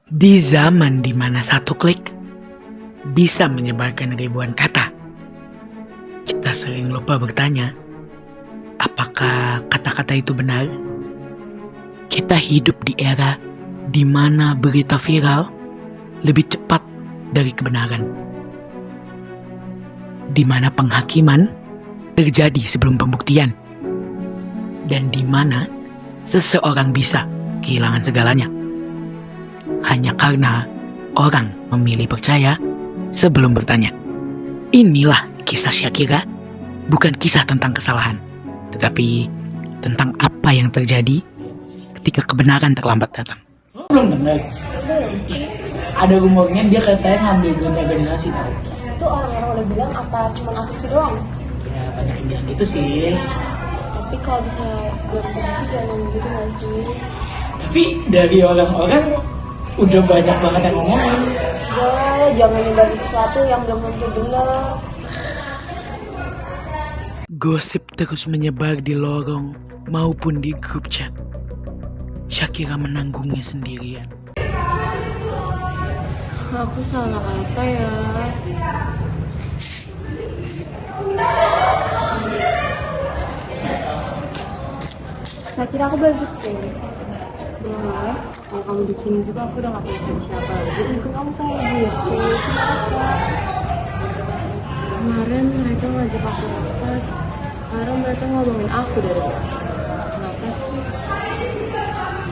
Di zaman di mana satu klik bisa menyebarkan ribuan kata, kita sering lupa bertanya, apakah kata-kata itu benar? Kita hidup di era di mana berita viral lebih cepat dari kebenaran. Di mana penghakiman terjadi sebelum pembuktian. Dan di mana seseorang bisa kehilangan segalanya. Hanya karena orang memilih percaya sebelum bertanya. Inilah kisah Shakira, bukan kisah tentang kesalahan, tetapi tentang apa yang terjadi ketika kebenaran terlambat datang. Belum bener. Ada rumornya dia katanya ngambil gonta generasi tau. Itu orang-orang udah bilang apa cuma asumsi doang? Ya banyak yang bilang gitu sih. Tapi kalau bisa belum begitu jangan gitu gak sih? Tapi dari orang-orang udah banyak banget yang ngomongin. Ya jangan nyebarin sesuatu yang belum tentu benar. Gosip terus menyebar di lorong maupun di grup chat. Shakira menanggungnya sendirian. Aku salah apa ya? Saya kira aku baru gitu. Ya, kalau kamu di sini juga aku udah gak punya siapa-siapa lagi. Mungkin kamu kayak gitu. Kenapa? Kemarin mereka ngajak aku makan. Sekarang mereka ngomongin aku dari belakang. Kenapa sih?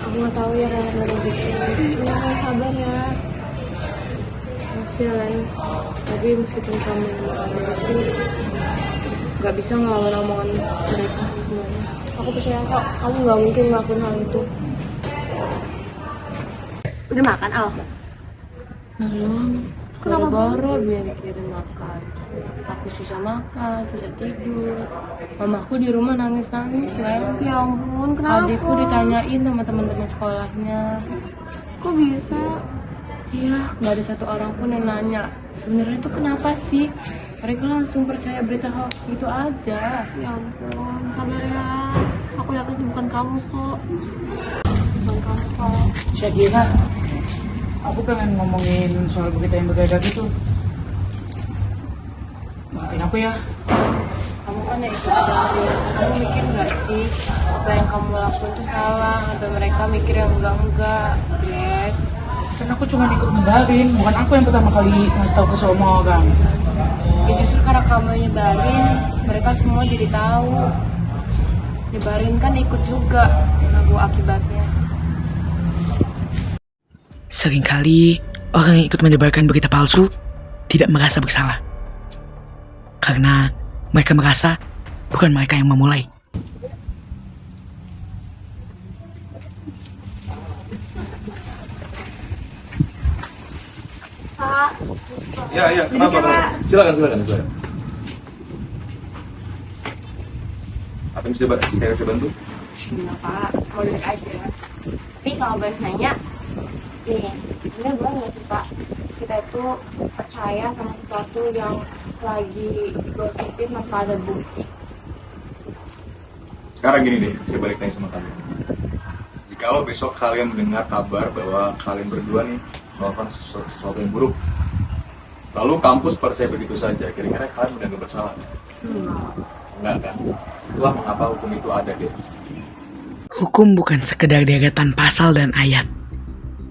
Aku gak tahu ya kalau mereka gitu. Cuma kamu sabar ya. Makasih ya, Len. Tapi meskipun kamu itu gak bisa ngelawan omongan mereka semuanya. Aku percaya kok, kamu gak mungkin ngelakuin hal itu. Udah makan, Al? Belum, baru-baru biar dikirim makan. Aku susah makan, susah tidur. Mamaku di rumah nangis-nangis, Len. Ya ampun, kenapa? Adikku ditanyain sama teman-teman sekolahnya. Kok bisa? Iya, nggak ada satu orang pun yang nanya. Sebenarnya itu kenapa sih? Mereka langsung percaya berita hoax gitu aja. Ya ampun, sabar ya. Aku yakin itu bukan kamu kok. Bukan kamu kok. Shakira, aku pengen ngomongin soal berita yang beredar itu. Maafin aku ya. Kamu kan yang ikut dengerin. Kamu mikir nggak sih apa yang kamu lakukan itu salah? Ada mereka mikir yang enggak, Yes. Kan aku cuma ikut nyebarin, bukan aku yang pertama kali ngasih tahu ke semua orang. Ya justru karena kamu nyebarin, mereka semua jadi tahu. Nyebarin kan ikut juga nanggung akibatnya. Seringkali orang yang ikut menyebarkan berita palsu tidak merasa bersalah. Karena mereka merasa bukan mereka yang memulai. Pak, Ya, kenapa? Silakan. Apa yang saya bisa bantu? Iya Pak, mau duduk aja. Tapi kalau boleh nanya, nih, sebenarnya boleh nggak sih Pak, kita itu percaya sama sesuatu yang lagi digosipin tanpa ada bukti? Sekarang gini deh, saya balik tanya sama kalian. Jikalau besok kalian mendengar kabar bahwa kalian berdua nih melakukan sesuatu yang buruk, lalu kampus percaya begitu saja, kira-kira kalian udah nggak bersalah? Enggak kan? Itulah mengapa hukum itu ada, deh. Hukum bukan sekedar deretan pasal dan ayat.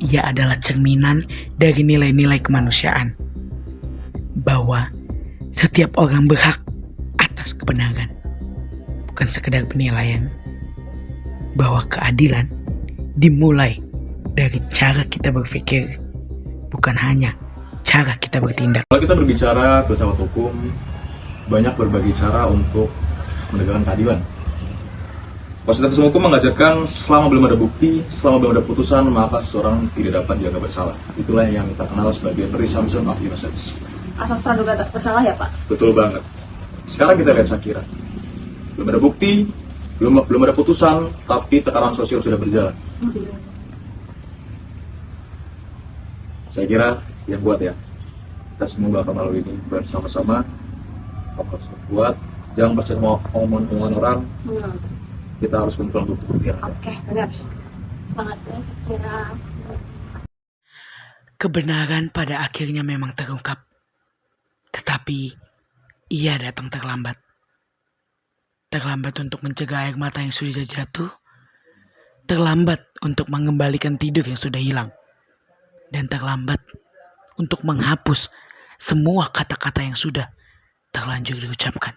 Ia adalah cerminan dari nilai-nilai kemanusiaan. Bahwa setiap orang berhak atas kebenaran. Bukan sekedar penilaian. Bahwa keadilan dimulai dari cara kita berpikir. Bukan hanya cara kita bertindak. Kalau kita berbicara filsafat hukum, banyak berbagai cara untuk menegakkan keadilan. Konstitusi hukum mengajarkan selama belum ada bukti, selama belum ada putusan, maka seseorang tidak dapat dianggap bersalah. Itulah yang kita kenal sebagai presumption of innocence. Asas praduga tak bersalah ya, Pak? Betul banget. Sekarang kita lihat Shakira. Belum ada bukti, belum ada putusan, tapi tekanan sosial sudah berjalan. Saya kira yang kuat ya. Kita semua bakal melalui ini bersama-sama. Kamu harus kuat, jangan percaya omongan orang. Kita harus kumpulkan bukti-bukti yang ada. Oke, benar. Semangat ya, Shakira. Kebenaran pada akhirnya memang terungkap. Tetapi ia datang terlambat. Terlambat untuk mencegah air mata yang sudah jatuh. Terlambat untuk mengembalikan tidur yang sudah hilang. Dan terlambat untuk menghapus semua kata-kata yang sudah terlanjur diucapkan.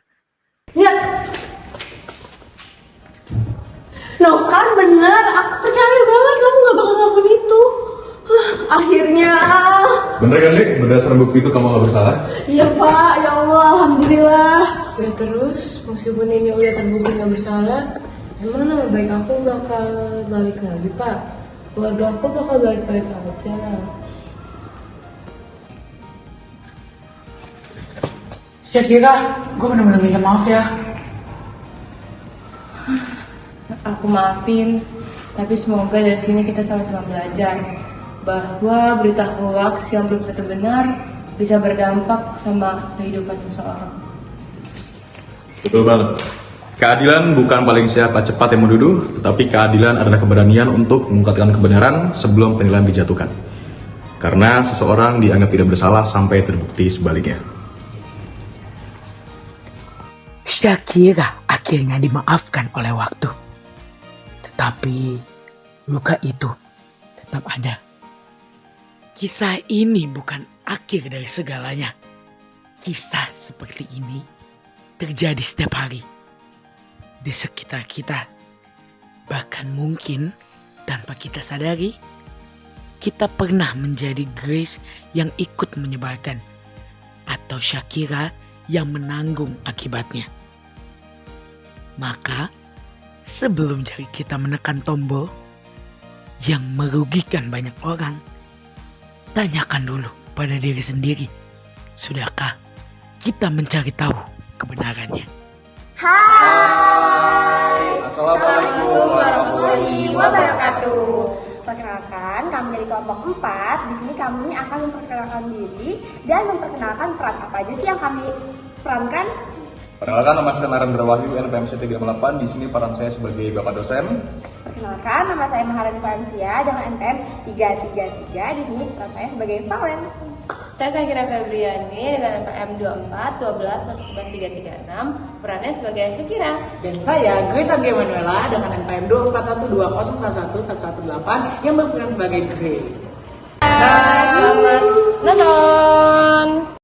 Loh kan bener, aku percaya banget kamu gak bakal ngelakuin itu. Akhirnya. Bener kan, Dik? Berdasarkan bukti itu kamu gak bersalah? Iya Pak, ya Allah, Alhamdulillah. Ya terus, meskipun ini udah terbukti nggak bersalah, emang nama baik aku bakal balik lagi, Pak. Keluarga aku bakal baik-baik aja. Syakira, gue bener-bener minta maaf ya. Aku maafin, tapi semoga dari sini kita sama-sama belajar bahwa berita hoax yang belum tentu benar bisa berdampak sama kehidupan seseorang. Betul banget. Keadilan bukan paling siapa cepat yang menuduh, tetapi keadilan adalah keberanian untuk mengungkapkan kebenaran sebelum penilaian dijatuhkan. Karena seseorang dianggap tidak bersalah sampai terbukti sebaliknya. Syakira akhirnya dimaafkan oleh waktu. Tetapi luka itu tetap ada. Kisah ini bukan akhir dari segalanya. Kisah seperti ini terjadi setiap hari di sekitar kita. Bahkan mungkin tanpa kita sadari, kita pernah menjadi Grace yang ikut menyebarkan, atau Syakira yang menanggung akibatnya. Maka sebelum jari kita menekan tombol yang merugikan banyak orang, tanyakan dulu pada diri sendiri, sudahkah kita mencari tahu kebenarannya? Hai, Assalamualaikum warahmatullahi wabarakatuh. Perkenalkan, kami dari kelompok 4. Di sini kami akan memperkenalkan diri dan memperkenalkan peran apa aja sih yang kami perankan. Perkenalkan, nama saya Narendra Wahyu, NPM 368. Di sini peran saya sebagai Bapak dosen. Perkenalkan, nama saya Maharani Valensia dengan NPM 333. Di sini peran saya sebagai Valen. Saya Syakira Febriani dengan NPM 24 12 11 336, perannya sebagai Syakira. Dan saya Grace Anggia Manuela dengan NPM 24120111118 yang berperan sebagai Grace. Selamat nonton.